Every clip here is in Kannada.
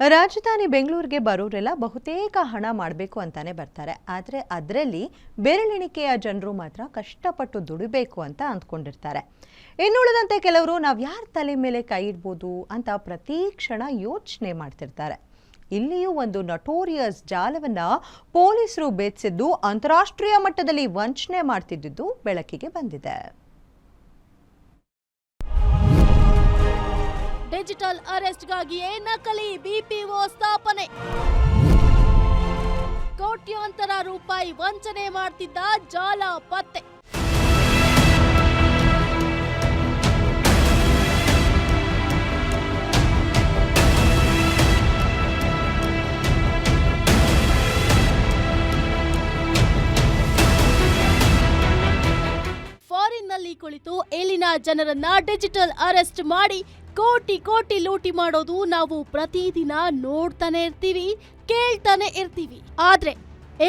ರಾಜಧಾನಿ ಬೆಂಗಳೂರಿಗೆ ಬರೋರೆಲ್ಲ ಬಹುತೇಕ ಹಣ ಮಾಡಬೇಕು ಅಂತಾನೆ ಬರ್ತಾರೆ. ಆದರೆ ಅದರಲ್ಲಿ ಬೆರಳೆಣಿಕೆಯ ಜನರು ಮಾತ್ರ ಕಷ್ಟಪಟ್ಟು ದುಡಿಬೇಕು ಅಂತ ಅಂದ್ಕೊಂಡಿರ್ತಾರೆ. ಇನ್ನುಳಿದಂತೆ ಕೆಲವರು ನಾವು ಯಾರ ತಲೆ ಮೇಲೆ ಕೈ ಇಡ್ಬೋದು ಅಂತ ಪ್ರತಿ ಕ್ಷಣ ಯೋಚನೆ ಮಾಡ್ತಿರ್ತಾರೆ. ಇಲ್ಲಿಯೂ ಒಂದು ನಟೋರಿಯಸ್ ಜಾಲವನ್ನ ಪೊಲೀಸರು ಬೇಧಿಸಿದ್ದು ಅಂತಾರಾಷ್ಟ್ರೀಯ ಮಟ್ಟದಲ್ಲಿ ವಂಚನೆ ಮಾಡ್ತಿದ್ದುದು ಬೆಳಕಿಗೆ ಬಂದಿದೆ. ಡಿಜಿಟಲ್ ಅರೆಸ್ಟ್ಗಾಗಿಯೇ ನಕಲಿ ಬಿಪಿಒ ಸ್ಥಾಪನೆ. ಕೋಟ್ಯಾಂತರ ರೂಪಾಯಿ ವಂಚನೆ ಮಾಡ್ತಿದ್ದ ಜಾಲ ಪತ್ತೆ. ಫಾರಿನ್ನಲ್ಲಿ ಕುಳಿತು ಇಲ್ಲಿನ ಜನರನ್ನ ಡಿಜಿಟಲ್ ಅರೆಸ್ಟ್ ಮಾಡಿ ಕೋಟಿ ಕೋಟಿ ಲೂಟಿ ಮಾಡೋದು ನಾವು ಪ್ರತಿದಿನ ನೋಡ್ತಾನೆ ಇರ್ತೀವಿ, ಕೇಳ್ತಾನೆ ಇರ್ತೀವಿ. ಆದ್ರೆ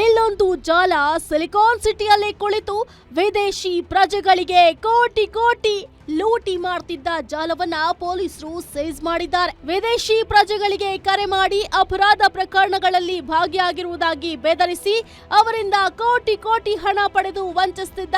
ಇಲ್ಲೊಂದು ಜಾಲ ಸಿಲಿಕಾನ್ ಸಿಟಿಯಲ್ಲಿ ಕುಳಿತು ವಿದೇಶಿ ಪ್ರಜೆಗಳಿಗೆ ಕೋಟಿ ಕೋಟಿ ಲೂಟಿ ಮಾಡ್ತಿದ್ದ ಜಾಲವನ್ನ ಪೊಲೀಸರು ಸೀಸ್ ಮಾಡಿದ್ದಾರೆ. ವಿದೇಶಿ ಪ್ರಜೆಗಳಿಗೆ ಕರೆ ಮಾಡಿ ಅಪರಾಧ ಪ್ರಕರಣಗಳಲ್ಲಿ ಭಾಗಿಯಾಗಿರುವುದಾಗಿ ಬೆದರಿಸಿ ಅವರಿಂದ ಕೋಟಿ ಕೋಟಿ ಹಣ ಪಡೆದು ವಂಚಿಸುತ್ತಿದ್ದ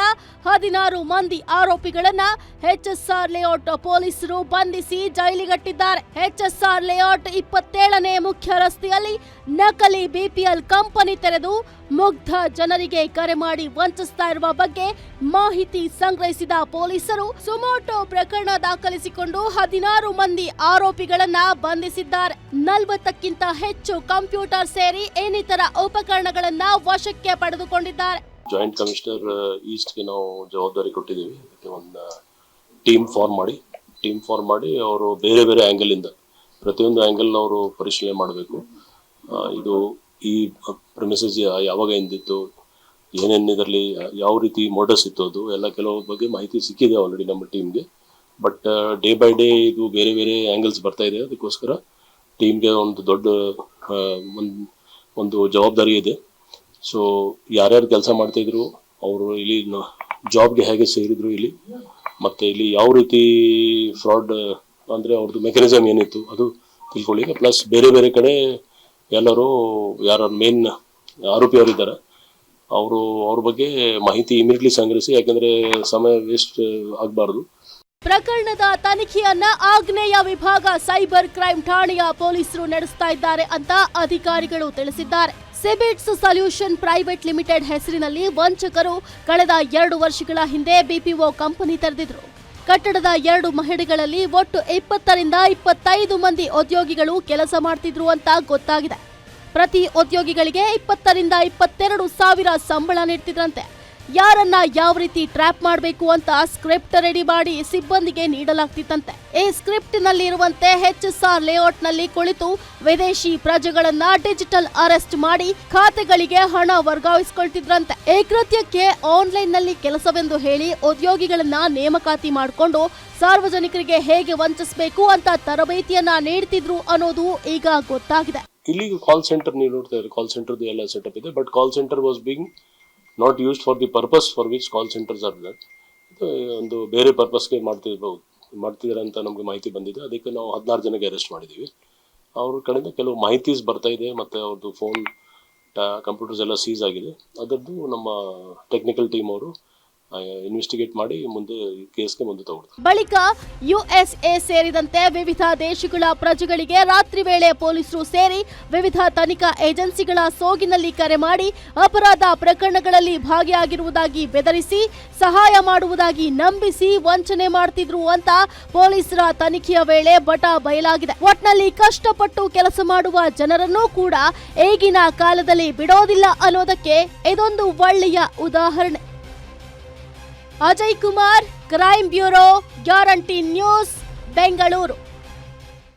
16 ಮಂದಿ ಆರೋಪಿಗಳನ್ನ ಎಚ್ಎಸ್ಆರ್ ಲೇಔಟ್ ಪೊಲೀಸರು ಬಂಧಿಸಿ ಜೈಲಿಗಟ್ಟಿದ್ದಾರೆ. ಎಚ್ಎಸ್ಆರ್ ಲೇಔಟ್ 27ನೇ ಮುಖ್ಯ ರಸ್ತೆಯಲ್ಲಿ ನಕಲಿ ಬಿಪಿಎಲ್ ಕಂಪನಿ ತೆರೆದು ಮುಗ್ಧ ಜನರಿಗೆ ಕರೆ ಮಾಡಿ ವಂಚಿಸ್ತಾ ಇರುವ ಬಗ್ಗೆ ಮಾಹಿತಿ ಸಂಗ್ರಹಿಸಿದ ಪೊಲೀಸರು ಸುಮೋಟೋ ಪ್ರಕರಣ ದಾಖಲಿಸಿಕೊಂಡು 16 ಮಂದಿ ಆರೋಪಿಗಳನ್ನ ಬಂಧಿಸಿದ್ದಾರೆ. 40ಕ್ಕಿಂತ ಹೆಚ್ಚು ಕಂಪ್ಯೂಟರ್ ಸೇರಿ ಇನ್ನಿತರ ಉಪಕರಣಗಳನ್ನ ವಶಕ್ಕೆ ಪಡೆದುಕೊಂಡಿದ್ದಾರೆ. ಜಾಯಿಂಟ್ ಕಮಿಷನರ್ ಈಸ್ಟ್ಗೆ ನಾವು ಜವಾಬ್ದಾರಿ ಕೊಟ್ಟಿದ್ದೀವಿ. ಅದಕ್ಕೆ ಒಂದು ಟೀಮ್ ಫಾರ್ಮ್ ಮಾಡಿ ಅವರು ಬೇರೆ ಬೇರೆ ಆಂಗಲ್ ಇಂದ ಪ್ರತಿಯೊಂದು ಆಂಗಲ್ ಅವರು ಪರಿಶೀಲನೆ ಮಾಡಬೇಕು. ಇದು ಈ ಪ್ರೆಮಿಸಸ್ ಯಾವಾಗ ಎಂದಿತ್ತು, ಏನೇನು ಇದರಲ್ಲಿ ಯಾವ ರೀತಿ ಮೋಡಸ್ ಇತ್ತು, ಅದು ಎಲ್ಲ ಕೆಲವು ಬಗ್ಗೆ ಮಾಹಿತಿ ಸಿಕ್ಕಿದೆ ಆಲ್ರೆಡಿ ನಮ್ಮ ಟೀಮ್ಗೆ. ಬಟ್ ಡೇ ಬೈ ಡೇ ಇದು ಬೇರೆ ಬೇರೆ ಆ್ಯಂಗಲ್ಸ್ ಬರ್ತಾ ಇದೆ. ಅದಕ್ಕೋಸ್ಕರ ಟೀಮ್ಗೆ ಒಂದು ದೊಡ್ಡ ಒಂದು ಜವಾಬ್ದಾರಿ ಇದೆ. ಸೊ ಯಾರ್ಯಾರು ಕೆಲಸ ಮಾಡ್ತಾಯಿದ್ರು, ಅವರು ಇಲ್ಲಿ ಜಾಬ್ಗೆ ಹೇಗೆ ಸೇರಿದ್ರು ಇಲ್ಲಿ, ಮತ್ತು ಇಲ್ಲಿ ಯಾವ ರೀತಿ ಫ್ರಾಡ್ ಅಂದರೆ ಅವ್ರದ್ದು ಮೆಕ್ಯಾನಿಸಮ್ ಏನಿತ್ತು ಅದು ತಿಳ್ಕೊಳ್ಳಿ. ಪ್ಲಸ್ ಬೇರೆ ಬೇರೆ ಕಡೆ ಎಲ್ಲರೂ ಯಾರು ಮೇನ್ ಆರೋಪಿಯವರಿದ್ದಾರೆ ಅವ್ರ ಬಗ್ಗೆ ಮಾಹಿತಿ ಇಮಿಡಿಯೇಟ್ಲಿ ಸಂಗ್ರಹಿಸಿ, ಯಾಕಂದ್ರೆ ಸಮಯ ವೇಸ್ಟ್ ಆಗಬಾರ್ದು. ಪ್ರಕರಣದ ತನಿಖೆಯನ್ನ ಆಗ್ನೇಯ ವಿಭಾಗ ಸೈಬರ್ ಕ್ರೈಂ ಠಾಣೆಯ ಪೊಲೀಸರು ನಡೆಸ್ತಾ ಇದ್ದಾರೆ ಅಂತ ಅಧಿಕಾರಿಗಳು ತಿಳಿಸಿದ್ದಾರೆ. ಸಿಬಿಟ್ಸ್ ಸೊಲ್ಯೂಷನ್ ಪ್ರೈವೇಟ್ ಲಿಮಿಟೆಡ್ ಹೆಸರಿನಲ್ಲಿ ವಂಚಕರು ಕಳೆದ 2 ವರ್ಷಗಳ ಹಿಂದೆ ಬಿಪಿಒ ಕಂಪನಿ ತೆರೆದಿದ್ರು. ಕಟ್ಟಡದ 2 ಮಹಡಿಗಳಲ್ಲಿ ಒಟ್ಟು 20 ರಿಂದ 25 ಮಂದಿ ಉದ್ಯೋಗಿಗಳು ಕೆಲಸ ಮಾಡ್ತಿದ್ರು ಅಂತ ಗೊತ್ತಾಗಿದೆ. ಪ್ರತಿ ಉದ್ಯೋಗಿಗಳಿಗೆ 20 ರಿಂದ 22 ಸಾವಿರ ಸಂಬಳ ನೀಡ್ತಿದ್ರಂತೆ. ಯಾರನ್ನ ಯಾವ ರೀತಿ ಟ್ರ್ಯಾಪ್ ಮಾಡಬೇಕು ಅಂತ ಸ್ಕ್ರಿಪ್ಟ್ ರೆಡಿ ಮಾಡಿ ಸಿಬ್ಬಂದಿಗೆ ನೀಡಲಾಗ್ತಿತ್ತಂತೆ. ಈ ಸ್ಕ್ರಿಪ್ಟ್ ನಲ್ಲಿ ಇರುವಂತೆ ಎಚ್ಎಸ್ಆರ್ ಲೇಔಟ್ ನಲ್ಲಿ ಕುಳಿತು ವಿದೇಶಿ ಪ್ರಜೆಗಳನ್ನ ಡಿಜಿಟಲ್ ಅರೆಸ್ಟ್ ಮಾಡಿ ಖಾತೆಗಳಿಗೆ ಹಣ ವರ್ಗಾಯಿಸಿಕೊಳ್ತಿದ್ರಂತೆ. ಈ ಕೃತ್ಯಕ್ಕೆ ಆನ್ಲೈನ್ ನಲ್ಲಿ ಕೆಲಸವೆಂದು ಹೇಳಿ ಉದ್ಯೋಗಿಗಳನ್ನ ನೇಮಕಾತಿ ಮಾಡಿಕೊಂಡು ಸಾರ್ವಜನಿಕರಿಗೆ ಹೇಗೆ ವಂಚಿಸಬೇಕು ಅಂತ ತರಬೇತಿಯನ್ನ ನೀಡ್ತಿದ್ರು ಅನ್ನೋದು ಈಗ ಗೊತ್ತಾಗಿದೆ. ಇಲ್ಲಿ ಕಾಲ್ ಸೆಂಟರ್ ನೀವು ನೋಡ್ತಾ ಇದ್ದಾರೆ, ಕಾಲ್ ಸೆಂಟರ್ದು ಎಲ್ಲ ಸೆಟಪ್ ಇದೆ. But call centre was being not used for the purpose for which call centres are that. ಒಂದು ಬೇರೆ ಪರ್ಪಸ್ಗೆ ಮಾಡ್ತಿದ್ದಾರೆ ಅಂತ ನಮಗೆ ಮಾಹಿತಿ ಬಂದಿದೆ. ಅದಕ್ಕೆ ನಾವು 16 ಜನಕ್ಕೆ ಅರೆಸ್ಟ್ ಮಾಡಿದ್ದೀವಿ. ಅವ್ರ ಕಡೆಯಿಂದ ಕೆಲವು ಮಾಹಿತೀಸ್ ಬರ್ತಾ ಇದೆ, ಮತ್ತು ಅವ್ರದ್ದು ಫೋನ್ ಕಂಪ್ಯೂಟರ್ಸ್ ಎಲ್ಲ ಸೀಸ್ ಆಗಿದೆ. ಅದರದ್ದು ನಮ್ಮ ಟೆಕ್ನಿಕಲ್ ಟೀಮ್ ಅವರು ಇನ್ವೆಸ್ಟಿಗೇಟ್ ಮಾಡಿ ಮುಂದೆ ಕೇಸ್ಗೆ ಮುಂದೆ ತಗೊಳ್ತಾರೆ. ಬಳಿಕ ಯುಎಸ್ಎ ಸೇರಿದಂತೆ ವಿವಿಧ ದೇಶಗಳ ಪ್ರಜೆಗಳಿಗೆ ರಾತ್ರಿ ವೇಳೆ ಪೊಲೀಸರು ಸೇರಿ ವಿವಿಧ ತನಿಖಾ ಏಜೆನ್ಸಿಗಳ ಸೋಗಿನಲ್ಲಿ ಕರೆ ಮಾಡಿ ಅಪರಾಧ ಪ್ರಕರಣಗಳಲ್ಲಿ ಭಾಗಿಯಾಗಿರುವುದಾಗಿ ಬೆದರಿಸಿ ಸಹಾಯ ಮಾಡುವುದಾಗಿ ನಂಬಿಸಿ ವಂಚನೆ ಮಾಡ್ತಿದ್ರು ಅಂತ ಪೊಲೀಸರ ತನಿಖೆಯ ವೇಳೆ ಬಯಲಾಗಿದೆ. ಒಟ್ನಲ್ಲಿ ಕಷ್ಟಪಟ್ಟು ಕೆಲಸ ಮಾಡುವ ಜನರನ್ನೂ ಕೂಡ ಈಗಿನ ಕಾಲದಲ್ಲಿ ಬಿಡೋದಿಲ್ಲ ಅನ್ನೋದಕ್ಕೆ ಇದೊಂದು ಒಳ್ಳೆಯ ಉದಾಹರಣೆ. Ajay Kumar, crime bureau, guarantee news, Bengaluru.